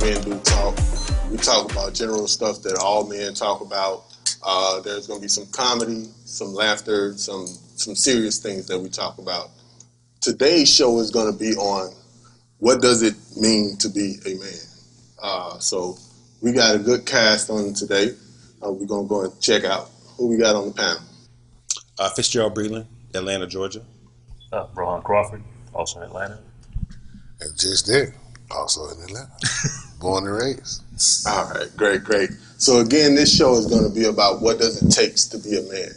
Men Do Talk. We talk about general stuff that all men talk about. There's going to be some comedy, some laughter, some serious things that we talk about. Today's show is going to be on what does it mean to be a man. So we got a good cast on today. We're going to go and check out who we got on the panel. Fitzgerald Breland, Atlanta, Georgia. Rohan Crawford, also in Atlanta. And just there, also in Atlanta. Born and raised. All right, great. So again, this show is going to be about what does it take to be a man.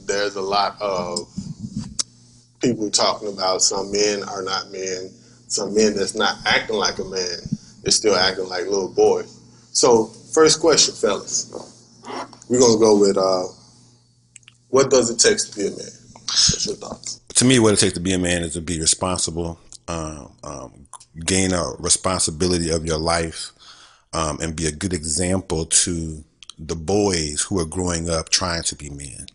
There's a lot of people talking about some men are not men, some men that's not acting like a man is still acting like little boys. So first question, fellas. We're going to go with what does it take to be a man? What's your thoughts? To me, what it takes to be a man is to be responsible, gain a responsibility of your life, and be a good example to the boys who are growing up trying to be men.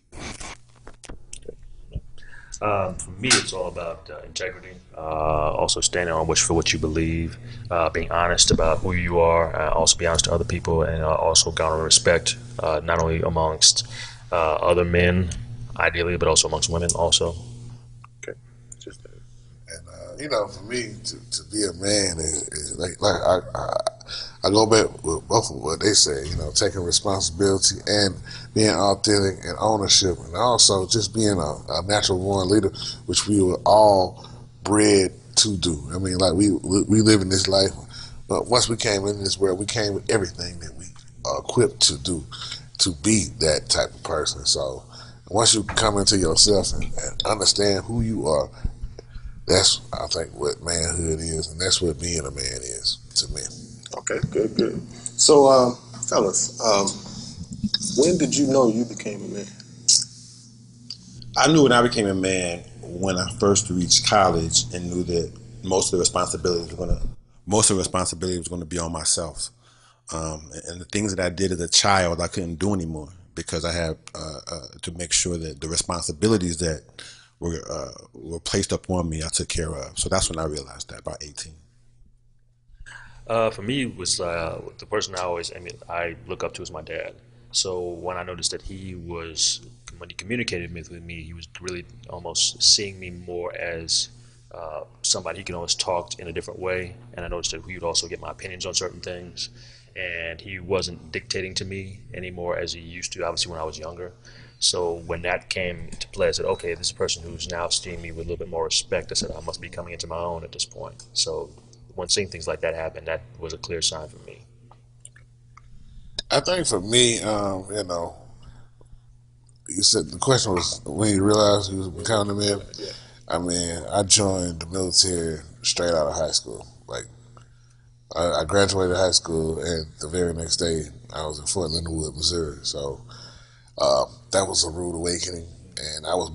For me, it's all about integrity, also standing on for what you believe, being honest about who you are, also be honest to other people, and also garner respect, not only amongst other men, ideally, but also amongst women also. Okay, just that. And for me, to be a man is like I go back with both of what they say. Taking responsibility and being authentic and ownership, and also just being a natural born leader, which we were all bred to do. I mean, like we live in this life, but once we came in this world, we came with everything that we are equipped to do to be that type of person. So once you come into yourself and understand who you are, that's, I think, what manhood is, and that's what being a man is to me. Okay, good. So, fellas, when did you know you became a man? I knew when I became a man when I first reached college and knew that most of the responsibility was going to be on myself. And the things that I did as a child, I couldn't do anymore because I had to make sure that the responsibilities that were placed upon me, I took care of. So that's when I realized that, about 18. For me, it was the person I look up to is my dad. So when I noticed that when he communicated with me, he was really almost seeing me more as somebody he can always talk in a different way. And I noticed that he would also get my opinions on certain things. And he wasn't dictating to me anymore as he used to, obviously, when I was younger. So when that came into play, I said, okay, this is a person who's now seeing me with a little bit more respect. I said, I must be coming into my own at this point. So when seeing things like that happen, that was a clear sign for me. I think for me, you said the question was when you realized you was becoming a man. Yeah. I mean, I joined the military straight out of high school. Like, I graduated high school, and the very next day, I was in Fort Leonard Wood, Missouri. So that was a rude awakening, and I was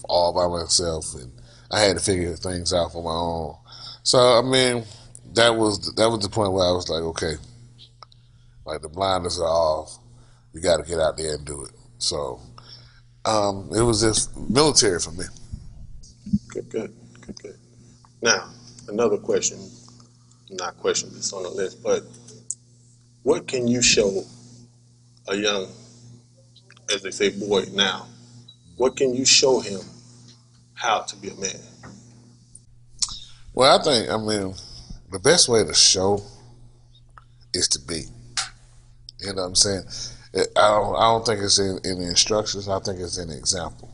all by myself, and I had to figure things out on my own. So I mean, that was the point where I was like, okay, like the blinders are off. You got to get out there and do it. So it was just military for me. Good. Now, another question, not question that's on the list, but what can you show a young, as they say, boy now? What can you show him how to be a man? Well, the best way to show is to be. You know what I'm saying? I don't think it's in the instructions. I think it's in the example.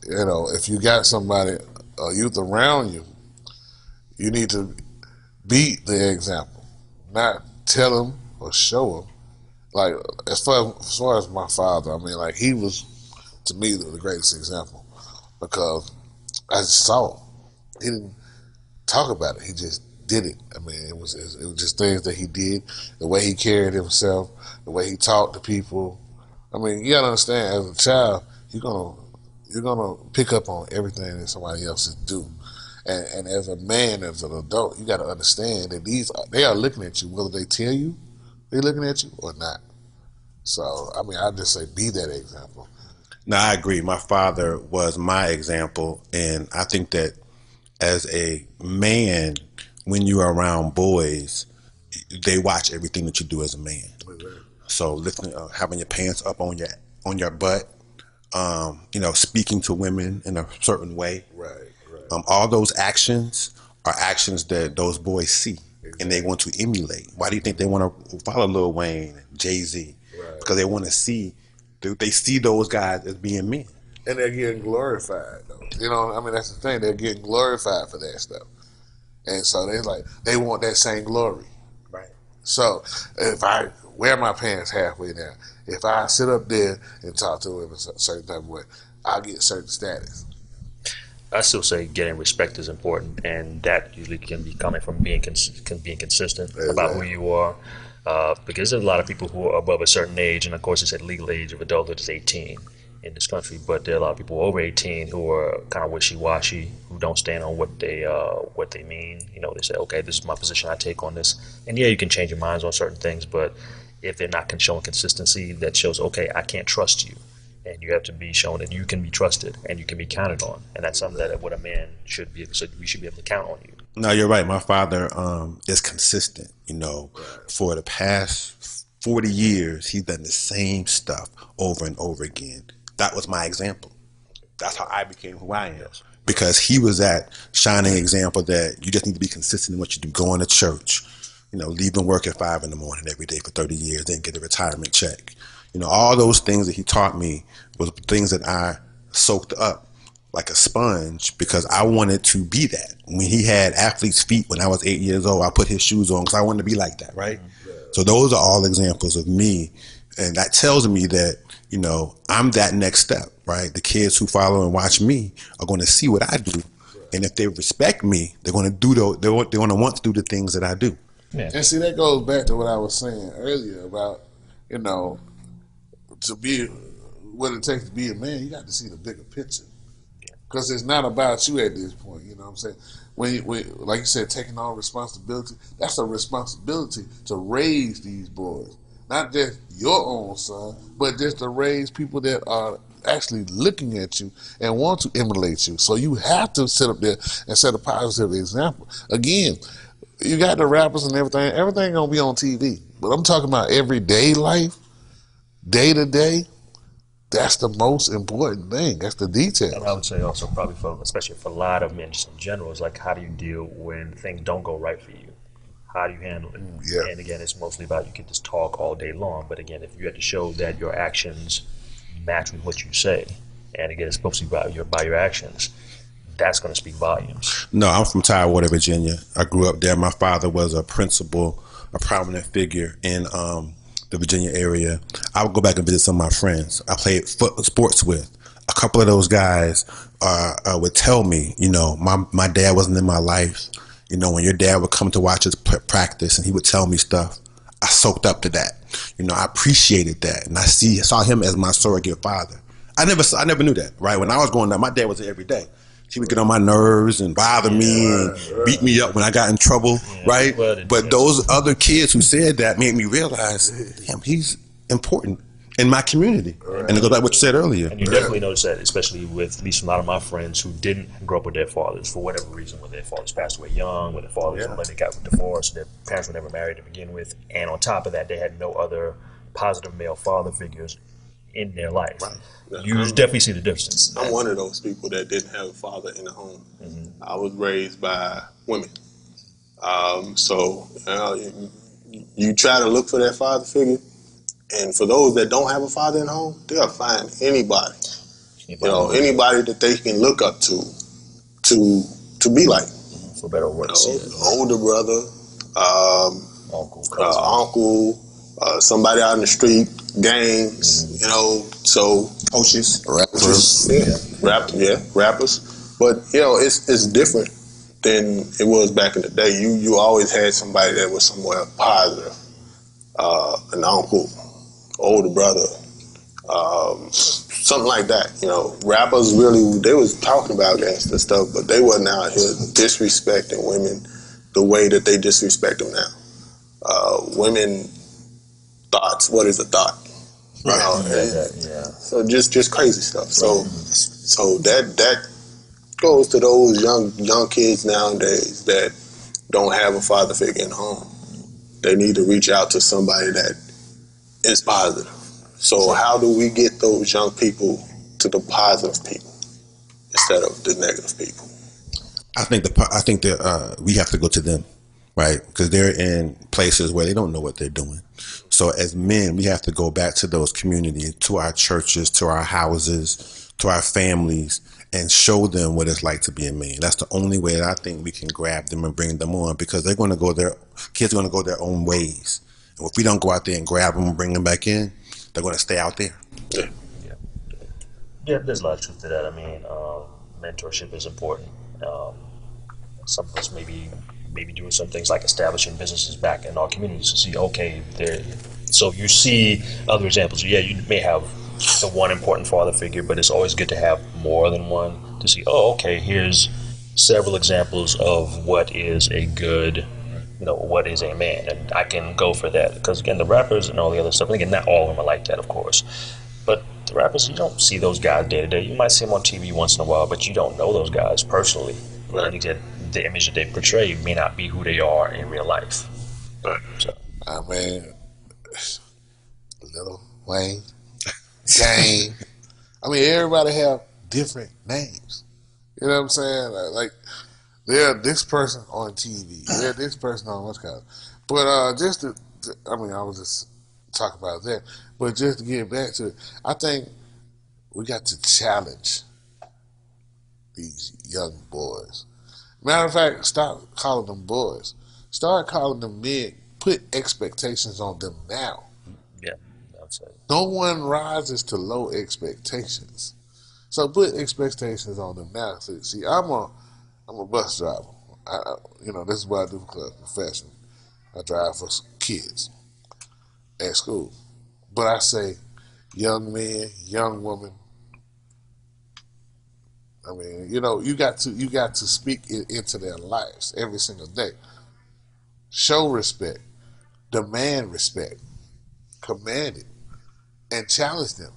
If you got somebody, a youth around you, you need to be the example, not tell them or show them. Like as far as my father, I mean, like he was to me the greatest example because I just saw him. He didn't talk about it. He just did it. I mean, it was just things that he did, the way he carried himself, the way he talked to people. I mean, you gotta understand, as a child, you're gonna pick up on everything that somebody else is doing. And as a man, as an adult, you gotta understand that they are looking at you, whether they tell you they're looking at you or not. So, I mean, I just say be that example. No, I agree. My father was my example, and I think that as a man, when you're around boys, they watch everything that you do as a man. So listening, having your pants up on your butt, speaking to women in a certain way. Right. All those actions are actions that those boys see and they want to emulate. Why do you think they want to follow Lil Wayne, Jay-Z? Right. Because they want to see, they see those guys as being men. And they're getting glorified, though. That's the thing. They're getting glorified for that stuff. And so they want that same glory. Right. So if I wear my pants halfway down, if I sit up there and talk to them in a certain type of way, I'll get certain status. I still say getting respect is important, and that usually can be coming from being consistent about who you are. Because there's a lot of people who are above a certain age, and of course, it's at legal age of adulthood is 18 in this country. But there are a lot of people over 18 who are kind of wishy-washy, who don't stand on what they mean. They say, okay, this is my position I take on this, and yeah, you can change your minds on certain things, but if they're not showing consistency, that shows, okay, I can't trust you. And you have to be shown that you can be trusted and you can be counted on, and that's something that what a man should be. So we should be able to count on you. No, you're right. My father is consistent. For the past 40 years, he's done the same stuff over and over again. That was my example. That's how I became who I am. Because he was that shining example that you just need to be consistent in what you do. Going to church, leaving work at 5 a.m. every day for 30 years, then get a retirement check. All those things that he taught me was things that I soaked up like a sponge because I wanted to be that. When he had athlete's feet when I was 8 years old, I put his shoes on because I wanted to be like that, right? So those are all examples of me. And that tells me that, I'm that next step, right? The kids who follow and watch me are going to see what I do. And if they respect me, they're going to they're going to want to do the things that I do. Yeah. And see, that goes back to what I was saying earlier about, to be what it takes to be a man, you got to see the bigger picture. Because it's not about you at this point, you know what I'm saying? When like you said, taking on responsibility, that's a responsibility to raise these boys. Not just your own son, but just to raise people that are actually looking at you and want to emulate you. So you have to sit up there and set a positive example. Again, you got the rappers and everything. Everything gonna be on TV. But I'm talking about everyday life, day to day. That's the most important thing. That's the detail. And I would say also probably especially for a lot of men just in general, is like how do you deal when things don't go right for you? How do you handle it? Yeah. And again, it's mostly about you can just talk all day long, but again, if you have to show that your actions match with what you say, and again, it's mostly by your actions, that's going to speak volumes. No, I'm from Tidewater, Virginia. I grew up there. My father was a principal, a prominent figure in the Virginia area. I would go back and visit some of my friends I played sports with. A couple of those guys would tell me, my dad wasn't in my life. When your dad would come to watch us practice and he would tell me stuff, I soaked up to that. I appreciated that. And I saw him as my surrogate father. I never knew that, right? When I was growing up, my dad was there every day. He would get on my nerves and bother me and beat me up when I got in trouble, right? But those other kids who said that made me realize, damn, he's important in my community. And it goes like what you said earlier. And you definitely notice that, especially with at least a lot of my friends who didn't grow up with their fathers for whatever reason, when their fathers passed away young, when their fathers when they got divorced, their parents were never married to begin with, and on top of that, they had no other positive male father figures in their life. Right. You definitely see the difference. I'm one of those people that didn't have a father in the home. Mm-hmm. I was raised by women. So you try to look for that father figure, and for those that don't have a father in the home, they'll find anybody. Anybody that they can look up to be like. For better or worse. Older brother, uncle, somebody out in the street, gangs, so coaches, rappers. But it's different than it was back in the day. You always had somebody that was somewhere positive, an uncle, older brother, something like that. Rappers they was talking about gangster stuff, but they wasn't out here disrespecting women the way that they disrespect them now. Women thoughts. What is a thought? So just crazy stuff. So that goes to those young kids nowadays that don't have a father figure in home. They need to reach out to somebody that is positive. So how do we get those young people to the positive people instead of the negative people? I think that we have to go to them, right? Because they're in places where they don't know what they're doing. So as men, we have to go back to those communities, to our churches, to our houses, to our families, and show them what it's like to be a man. That's the only way that I think we can grab them and bring them on, because they're going to go their kids are going to go their own ways. And if we don't go out there and grab them and bring them back in, they're going to stay out there. Yeah. Yeah, yeah. There's a lot of truth to that. I mean, mentorship is important. Some of us maybe doing some things like establishing businesses back in our communities to see, okay, there. So you see other examples. Yeah, you may have the one important father figure, but it's always good to have more than one to see. Oh, okay, here's several examples of what is a good, what is a man, and I can go for that. Because again, the rappers and all the other stuff. And again, not all of them are like that, of course, but the rappers, you don't see those guys day to day. You might see them on TV once in a while, but you don't know those guys personally. Right. And again, the image that they portray may not be who they are in real life. Right. So, I mean, Little Wayne, Game. I mean, everybody have different names. You know what I'm saying? Like they're this person on TV. They're this person on what's called. But I was just talking about that. But just to get back to it, I think we got to challenge these young boys. Matter of fact, stop calling them boys. Start calling them men. Put expectations on them now. yeah, that's it. No one rises to low expectations. So put expectations on them now. See, I'm a bus driver. This is what I do for profession. I drive for kids at school. But I say, young men, young women. I mean, you got to speak into their lives every single day. Show respect, demand respect, command it, and challenge them.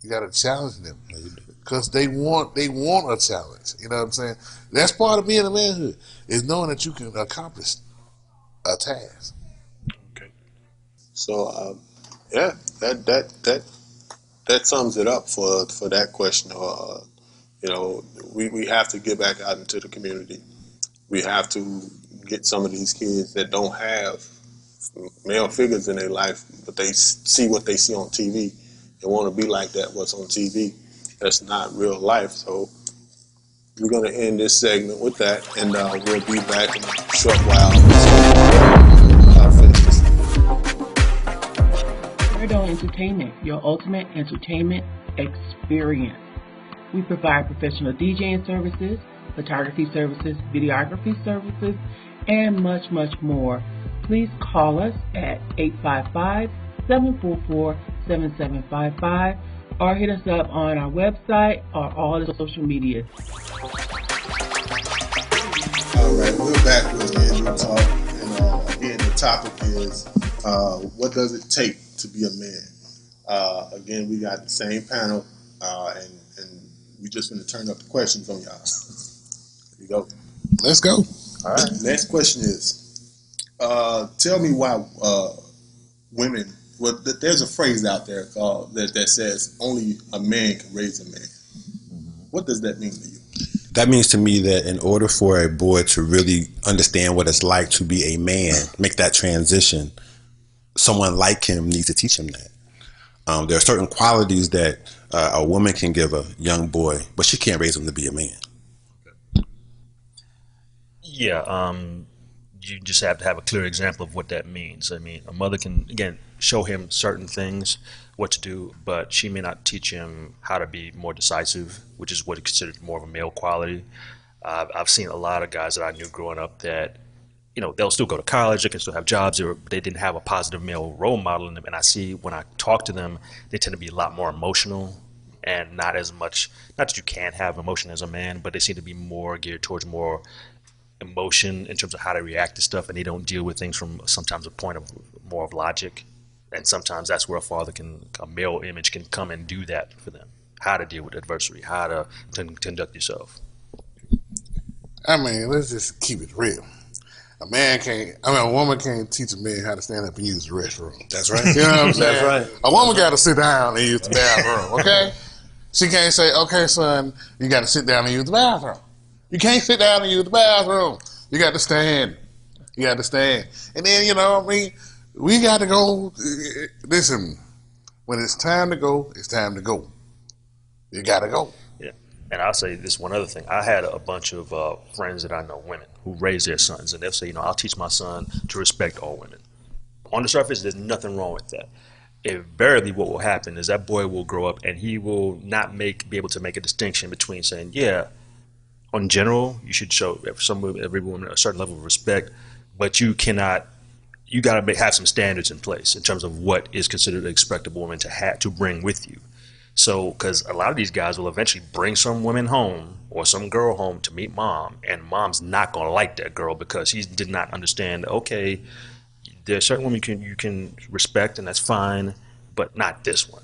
You got to challenge them because they want a challenge. You know what I'm saying? That's part of being a manhood, is knowing that you can accomplish a task. Okay. So, yeah, that sums it up for that question. We have to get back out into the community. We have to get some of these kids that don't have male figures in their life, but they see what they see on TV and want to be like that. What's on TV, that's not real life. So we're going to end this segment with that, and we'll be back in a short while. Finish this. Paradise Entertainment, your ultimate entertainment experience. We provide professional DJing services, photography services, videography services, and much, much more. Please call us at 855-744-7755 or hit us up on our website or all the social media. All right, we're back with Andrew Talk, and again, the topic is what does it take to be a man? Again, we got the same panel, and we just going to turn up the questions on y'all. Here we go. Let's go. All right. Next question is, tell me why women. Well, there's a phrase out there called that says only a man can raise a man. What does that mean to you? That means to me that in order for a boy to really understand what it's like to be a man, make that transition, someone like him needs to teach him that. There are certain qualities that a woman can give a young boy, but she can't raise him to be a man. Yeah, you just have to have a clear example of what that means. I mean, a mother can, again, show him certain things, what to do, but she may not teach him how to be more decisive, which is what is considered more of a male quality. I've seen a lot of guys that I knew growing up that, they'll still go to college, they can still have jobs, but they didn't have a positive male role model in them. And I see when I talk to them, they tend to be a lot more emotional and not as much, not that you can't have emotion as a man, but they seem to be more geared towards more emotion in terms of how to react to stuff, and they don't deal with things from sometimes a point of more of logic. And sometimes that's where a male image can come and do that for them. How to deal with adversity, how to conduct yourself. I mean, let's just keep it real. A man can't. I mean, a woman can't teach a man how to stand up and use the restroom. That's right. You know what I'm saying? That's right. A woman got to sit down and use the bathroom. Okay. She can't say, "Okay, son, you got to sit down and use the bathroom." You can't sit down and use the bathroom. You got to stand. You got to stand. And then, you know what I mean? We got to go. Listen, when it's time to go, it's time to go. You got to go. Yeah. And I'll say this one other thing. I had a bunch of friends that I know, women, who raise their sons. And they'll say, I'll teach my son to respect all women. On the surface, there's nothing wrong with that. Invariably, what will happen is that boy will grow up and he will not be able to make a distinction between saying, yeah, in general, you should show every woman a certain level of respect, but you got to have some standards in place in terms of what is considered an expectable woman to bring with you. So, because a lot of these guys will eventually bring some women home or some girl home to meet mom, and mom's not going to like that girl because he did not understand, okay, there are certain women you can respect, and that's fine, but not this one.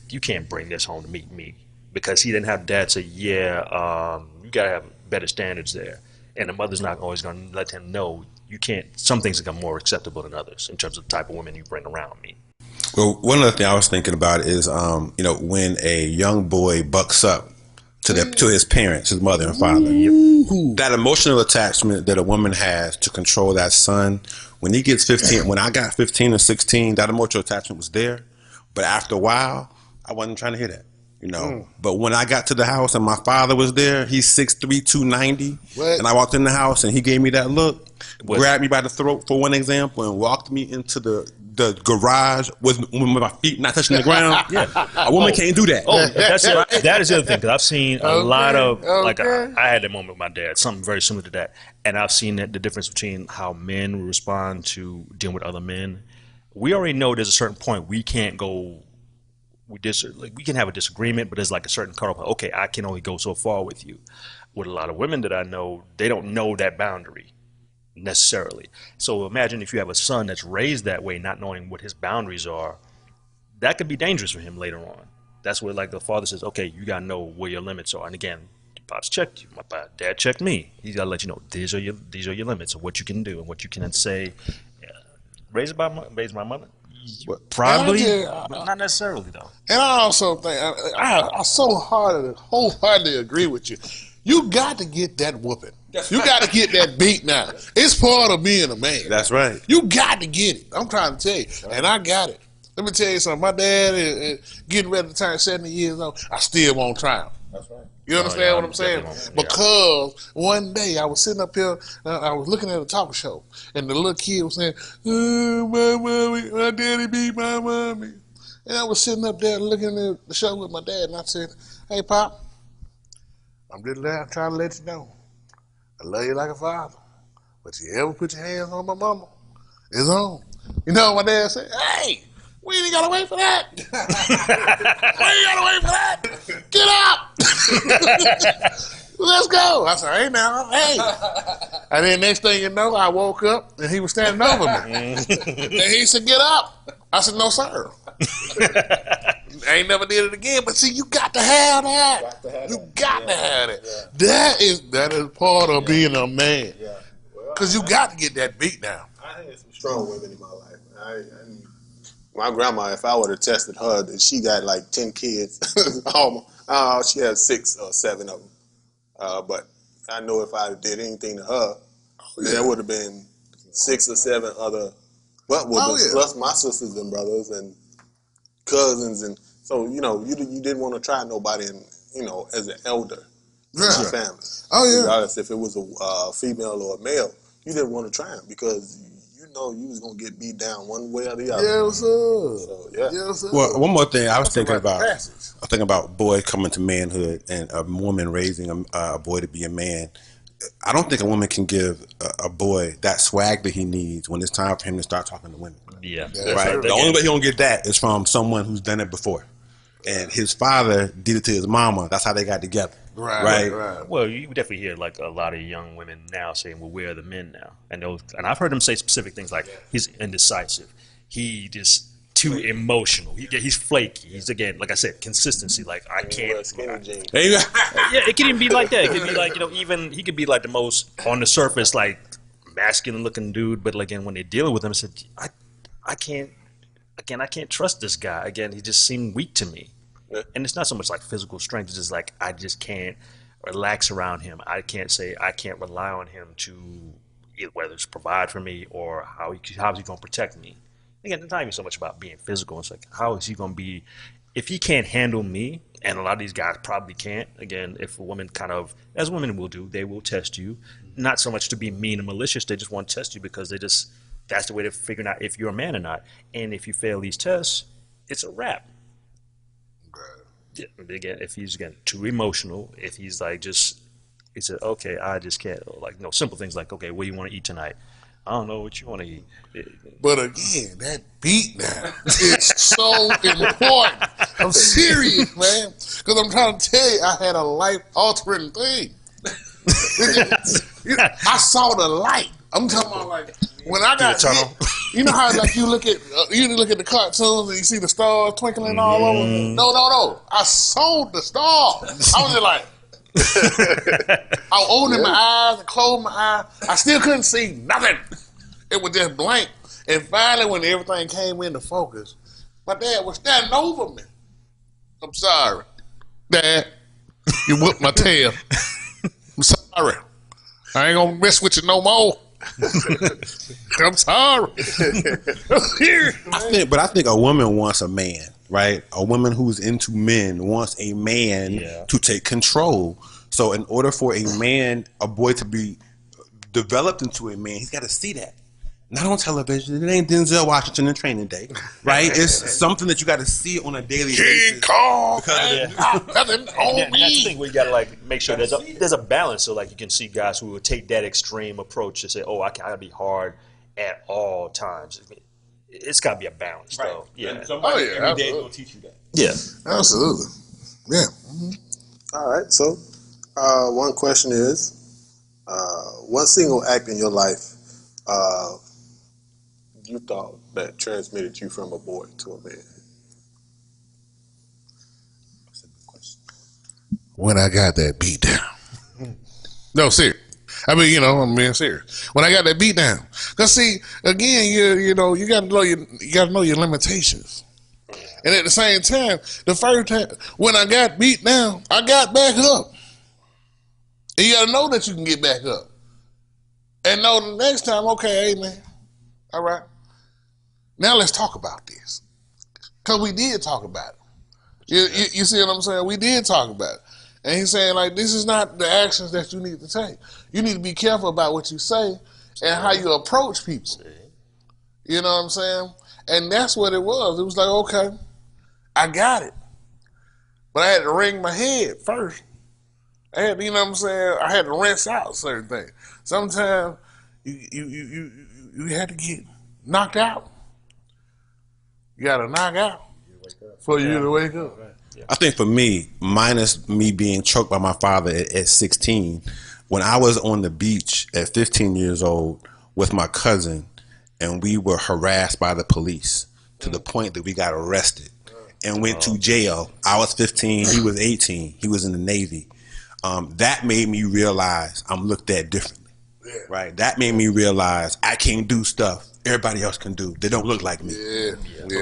You can't bring this home to meet me, because he didn't have dad say, yeah, you got to have better standards there. And the mother's not always going to let him know you can't. Some things become more acceptable than others in terms of the type of women you bring around me. Well, one other thing I was thinking about is, when a young boy bucks up to his parents, his mother and father, that emotional attachment that a woman has to control that son, when he gets 15, when I got 15 or 16, that emotional attachment was there. But after a while, I wasn't trying to hear that. But when I got to the house and my father was there, he's 6'3", 290, and I walked in the house and he gave me that look, grabbed me by the throat for one example, and walked me into the garage with my feet not touching the ground. A woman can't do that. That is the other thing, because I've seen a lot of, like, I had that moment with my dad, something very similar to that, and I've seen the difference between how men respond to dealing with other men. We already know there's a certain point we can't go. We can have a disagreement, but there's like a certain cutoff. Okay, I can only go so far with you. With a lot of women that I know, they don't know that boundary necessarily. So imagine if you have a son that's raised that way, not knowing what his boundaries are. That could be dangerous for him later on. That's where, like, the father says, okay, you got to know where your limits are. And again, pops checked you. My dad checked me. He's got to let you know these are your limits of what you can do and what you can say. Raised by my mother. Probably, but not necessarily though. And I also think I so wholeheartedly agree with you. You got to get that whooping. You got to get that beat now. It's part of being a man. That's right. You got to get it. I'm trying to tell you, and I got it. Let me tell you something. My dad is getting ready to turn 70 years old. I still won't try him. That's right. You understand what I'm saying? Because one day I was sitting up here, I was looking at a talk show, and the little kid was saying, "Oh, my mommy, my daddy beat my mommy." And I was sitting up there looking at the show with my dad, and I said, "Hey, Pop, I'm just trying to let you know, I love you like a father, but you ever put your hands on my mama, it's on." You know what my dad said? "Hey, we ain't gotta wait for that. We ain't gotta wait for that. Get up. Let's go." I said, "Hey now, hey." And then next thing you know, I woke up and he was standing over me. And he said, "Get up." I said, "No, sir." I ain't never did it again. But see, you got to have that. You got to have it. That is part of being a man. Because you got to get that beat down. I had some strong women in my life. My grandma, if I would have tested her, that she got like 10 kids. She had 6 or 7 of them. But I know if I did anything to her, there would have been 6 or 7 other butt whoopers, plus my sisters and brothers and cousins. And so, you didn't want to try nobody, as an elder in my family. Regardless if it was a female or a male, you didn't want to try him because you was gonna get beat down one way or the other. Yeah, what's up? Yes, sir. Well, one more thing I was thinking about. I was thinking about boy coming to manhood and a woman raising a boy to be a man. I don't think a woman can give a boy that swag that he needs when it's time for him to start talking to women. Yeah, right. The only way he gonna get that is from someone who's done it before. And his father did it to his mama. That's how they got together. Right. Well, you definitely hear like a lot of young women now saying, "Well, where are the men now?" And I've heard them say specific things like, "He's indecisive. He just too emotional. He's flaky. He's, again, like I said, consistency. Like I can't." There you go. Yeah, it can even be like that. It could be like even he could be like the most on the surface like masculine looking dude, but again, when they're dealing with him, I said, I can't. Again, I can't trust this guy. Again, he just seemed weak to me. Yeah. And it's not so much like physical strength. It's just like I just can't relax around him. I can't rely on him to whether it's provide for me or how is he going to protect me. Again, it's not even so much about being physical. It's like how is he going to be if he can't handle me? And a lot of these guys probably can't. Again, if a woman kind of, as women will do, they will test you. Not so much to be mean and malicious. They just want to test you because that's the way they're figuring out if you're a man or not. And if you fail these tests, it's a wrap. Again, if he's too emotional, if he's like he said, okay, I just can't. Or like simple things like, okay, what do you want to eat tonight? I don't know what you want to eat. But again, that beat now is so important. I'm serious, man, because I'm trying to tell you, I had a life altering thing. I saw the light. I'm talking about like when I got hit, you know how like you look at the cartoons and you see the stars twinkling all over. No. I saw the stars. I was just like, I was opening my eyes and closing my eyes. I still couldn't see nothing. It was just blank. And finally, when everything came into focus, my dad was standing over me. I'm sorry, Dad. You whooped my tail. I'm sorry. I ain't gonna mess with you no more. I'm sorry. I think a woman wants a man, right? A woman who's into men wants a man to take control. So in order for a boy to be developed into a man, he's got to see that. Not on television. It ain't Denzel Washington in Training Day, right? It's something that you got to see on a daily basis. King Kong, nothing on me. That's the thing where you got to like make sure there's a balance. So like you can see guys who will take that extreme approach to say, oh, I gotta be hard at all times. It's got to be a balance, right. Though. Yeah. Somebody every day will teach you that. Yeah. Absolutely. Yeah. Mm-hmm. All right. So, one question is, one single act in your life you thought that transmitted you from a boy to a man? That's a good question. When I got that beat down. No, serious. I mean, I'm being serious. When I got that beat down, cause see, again, you got to know your limitations, and at the same time, the first time when I got beat down, I got back up, and you got to know that you can get back up, and know the next time, okay, hey man, all right, now let's talk about this, cause we did talk about it. You see what I'm saying? We did talk about it. And he's saying, like, this is not the actions that you need to take. You need to be careful about what you say and how you approach people. You know what I'm saying? And that's what it was. It was like, okay, I got it. But I had to wring my head first. I had, you know what I'm saying? I had to rinse out certain things. Sometimes you had to get knocked out. You got to knock out for you to wake up. I think for me, minus me being choked by my father at 16, when I was on the beach at 15 years old with my cousin and we were harassed by the police to the point that we got arrested and went to jail. I was 15, he was 18, he was in the Navy. That made me realize I'm looked at differently, right? That made me realize I can't do stuff everybody else can do. They don't look like me.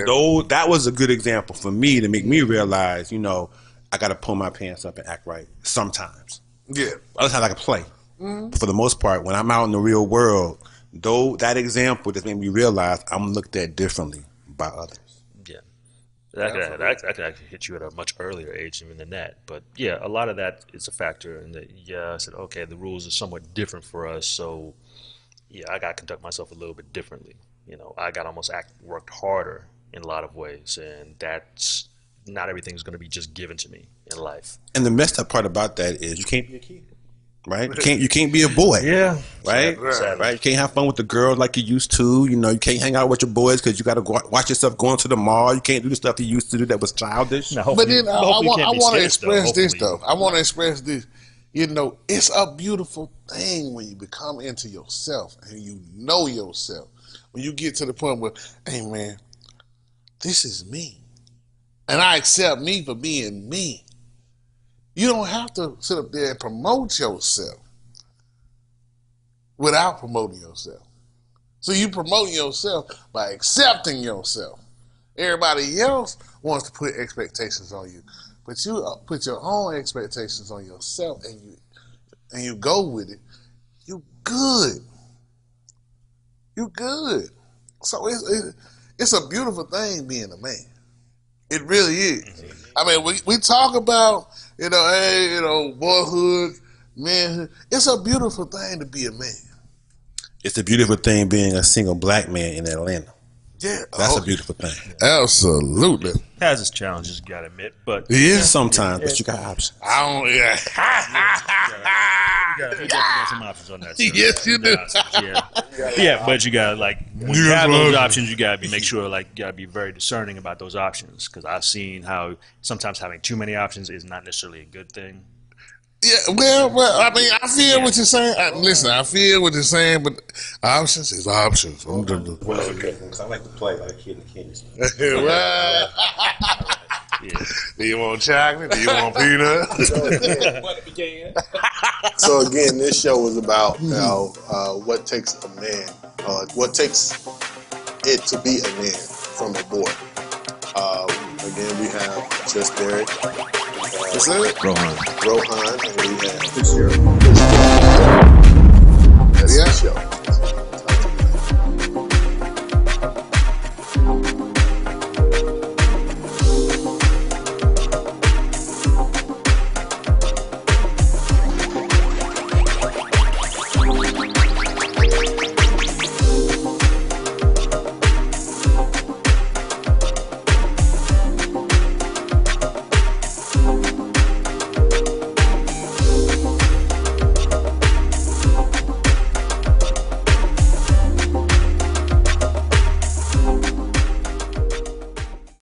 So that was a good example for me to make me realize, I got to pull my pants up and act right sometimes. Yeah. Other times I can play. But for the most part, when I'm out in the real world, that example just made me realize I'm looked at differently by others. Yeah. That could actually hit you at a much earlier age even than that. But yeah, a lot of that is a factor in that, I said, okay, the rules are somewhat different for us, so I got to conduct myself a little bit differently. I got to almost worked harder in a lot of ways, and that's not everything's going to be just given to me in life. And the messed up part about that is you can't be a kid, right? You can't be a boy, right? Right. You can't have fun with the girls like you used to. You can't hang out with your boys because you got to watch yourself going to the mall. You can't do the stuff you used to do that was childish. But then I want to express this though. I want to express this. It's a beautiful thing when you become into yourself and you know yourself. When you get to the point where, hey man, this is me. And I accept me for being me. You don't have to sit up there and promote yourself. without promoting yourself. So you promoting yourself by accepting yourself. Everybody else wants to put expectations on you, but you put your own expectations on yourself, and you go with it. You good. You good. So it's a beautiful thing being a man. It really is. I mean, we talk about, hey, boyhood, manhood. It's a beautiful thing to be a man. It's a beautiful thing being a single black man in Atlanta. Yeah, That's a beautiful thing. Absolutely. Has its challenges, you gotta admit, but Yeah, sometimes, but you got options. I don't. Yeah. you got some options on that. Sir. Yes, you do. Yeah, but you gotta when you have those options, you gotta make sure you gotta be very discerning about those options, because I've seen how sometimes having too many options is not necessarily a good thing. Yeah, well, I mean, I feel what you're saying. Listen, I feel what you're saying, but options is options. I like to play like a kid in the candy store. Well, do you want chocolate? Do you want peanut? So again, this show was about what takes a man, what takes it to be a man from a boy. Again, we have just Derek. What's that? Rohan, and we have Chris. That's the show.